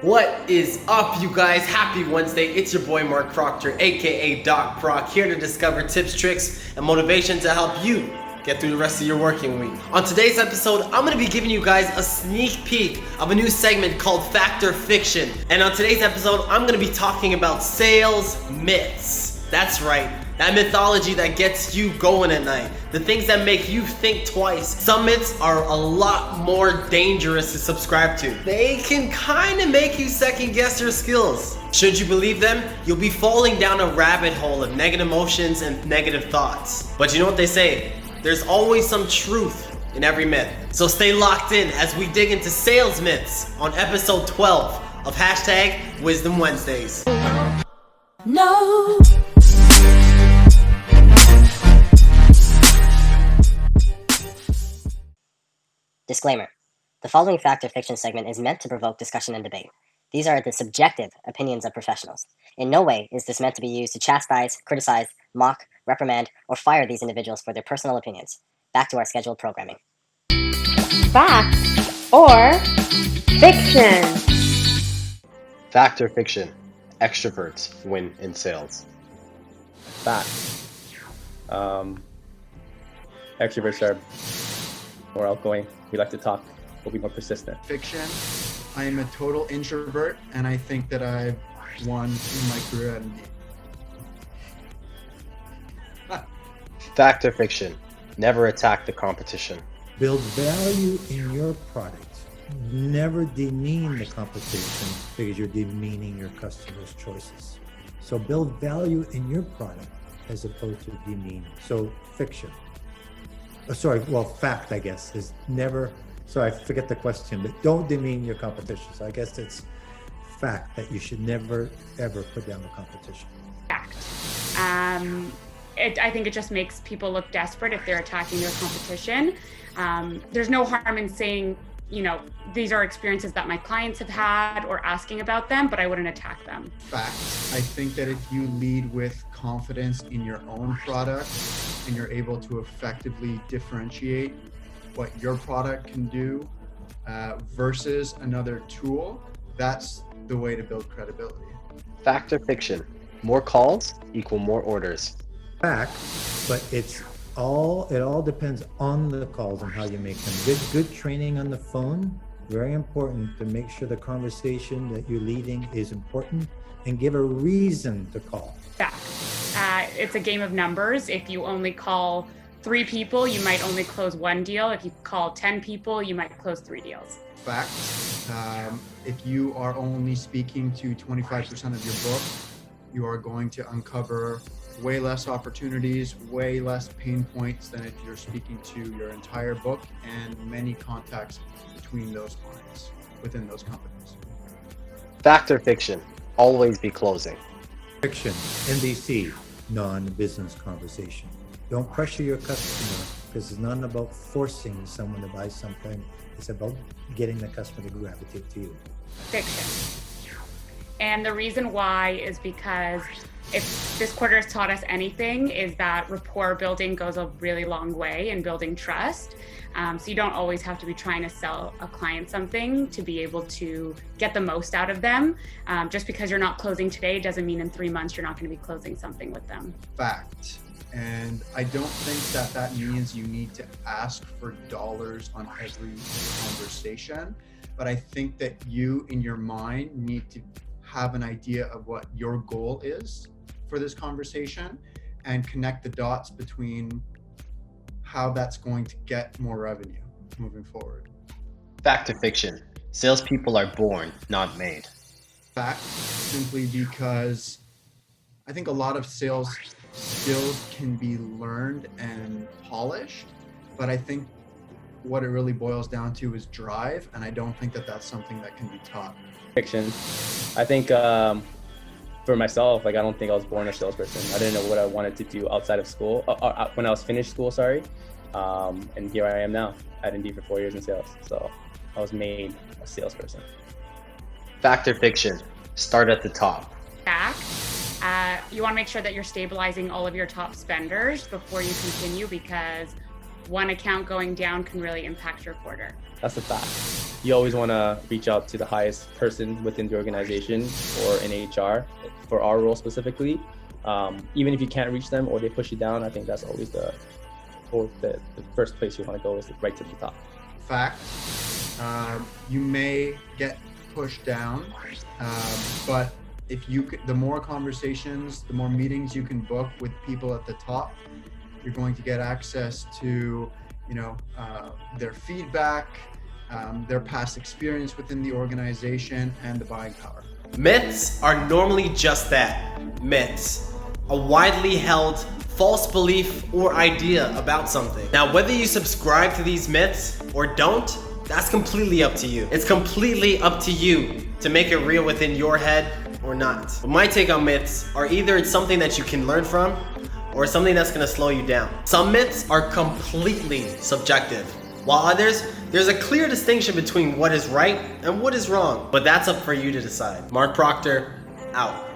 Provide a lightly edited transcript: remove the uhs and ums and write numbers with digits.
What is up, you guys? Happy Wednesday. It's your boy Marc Proctor, aka Doc Proc, here to discover tips, tricks, and motivation to help you get through the rest of your working week. On today's episode, I'm going to be giving you guys a sneak peek of a new segment called Fact or Fiction. And on today's episode, I'm going to be talking about sales myths. That's right. That mythology that gets you going at night. The things that make you think twice. Some myths are a lot more dangerous to subscribe to. They can kind of make you second guess your skills. Should you believe them, you'll be falling down a rabbit hole of negative emotions and negative thoughts. But you know what they say? There's always some truth in every myth. So stay locked in as we dig into sales myths on episode 12 of #Wisdom Wednesdays. No. Disclaimer. The following fact or fiction segment is meant to provoke discussion and debate. These are the subjective opinions of professionals. In no way is this meant to be used to chastise, criticize, mock, reprimand, or fire these individuals for their personal opinions. Back to our scheduled programming. Fact or fiction? Fact or fiction? Extroverts win in sales. Fact. Extroverts are more outgoing. We like to talk. We'll be more persistent. Fiction. I am a total introvert, and I think that I've won in my career at Indeed. Fact or fiction? Never attack the competition. Build value in your product. Never demean the competition because you're demeaning your customers' choices. So build value in your product as opposed to demean. So fiction. Fact, I guess, is never, I forget the question, but don't demean your competition. So I guess it's fact that you should never, ever put down the competition. Fact. I think it just makes people look desperate if they're attacking their competition. There's no harm in saying, these are experiences that my clients have had or asking about them, but I wouldn't attack them. Fact. I think that if you lead with confidence in your own product and you're able to effectively differentiate what your product can do versus another tool, that's the way to build credibility. Fact or fiction? More calls equal more orders. Fact, but it all depends on the calls and how you make them. Good training on the phone, very important to make sure the conversation that you're leading is important and give a reason to call. Fact. It's a game of numbers. If you only call 3 people, you might only close 1 deal. If you call 10 people, you might close 3 deals. Fact. If you are only speaking to 25% of your book, you are going to uncover way less opportunities, way less pain points than if you're speaking to your entire book and many contacts between those clients within those companies. Fact or fiction? Always be closing. Fiction, NBC, non-business conversation. Don't pressure your customer because it's not about forcing someone to buy something. It's about getting the customer to gravitate to you. Fiction. And the reason why is because if this quarter has taught us anything, is that rapport building goes a really long way in building trust. So you don't always have to be trying to sell a client something to be able to get the most out of them. Just because you're not closing today doesn't mean in 3 months you're not going to be closing something with them. Fact. And I don't think that means you need to ask for dollars on every conversation, but I think that you in your mind need to have an idea of what your goal is for this conversation and connect the dots between how that's going to get more revenue moving forward. Fact or fiction? Salespeople are born, not made. Fact, simply because I think a lot of sales skills can be learned and polished, but I think what it really boils down to is drive, and I don't think that that's something that can be taught. Fiction. I think for myself, I don't think I was born a salesperson. I didn't know what I wanted to do outside of school, when I was finished school, and here I am now at Indeed for 4 years in sales. So I was made a salesperson. Fact or fiction? Start at the top. Fact. You want to make sure that you're stabilizing all of your top spenders before you continue, because one account going down can really impact your quarter. That's a fact. You always want to reach out to the highest person within the organization or in HR for our role specifically. Even if you can't reach them or they push you down, I think that's always the first place you want to go is right to the top. Fact. You may get pushed down, but if the more conversations, the more meetings you can book with people at the top, you're going to get access to, their feedback, their past experience within the organization, and the buying power. Myths are normally just that, myths. A widely held false belief or idea about something. Now, whether you subscribe to these myths or don't, that's completely up to you. It's completely up to you to make it real within your head or not. But my take on myths are either it's something that you can learn from or something that's gonna slow you down. Some myths are completely subjective, while others, there's a clear distinction between what is right and what is wrong. But that's up for you to decide. Marc Proctor, out.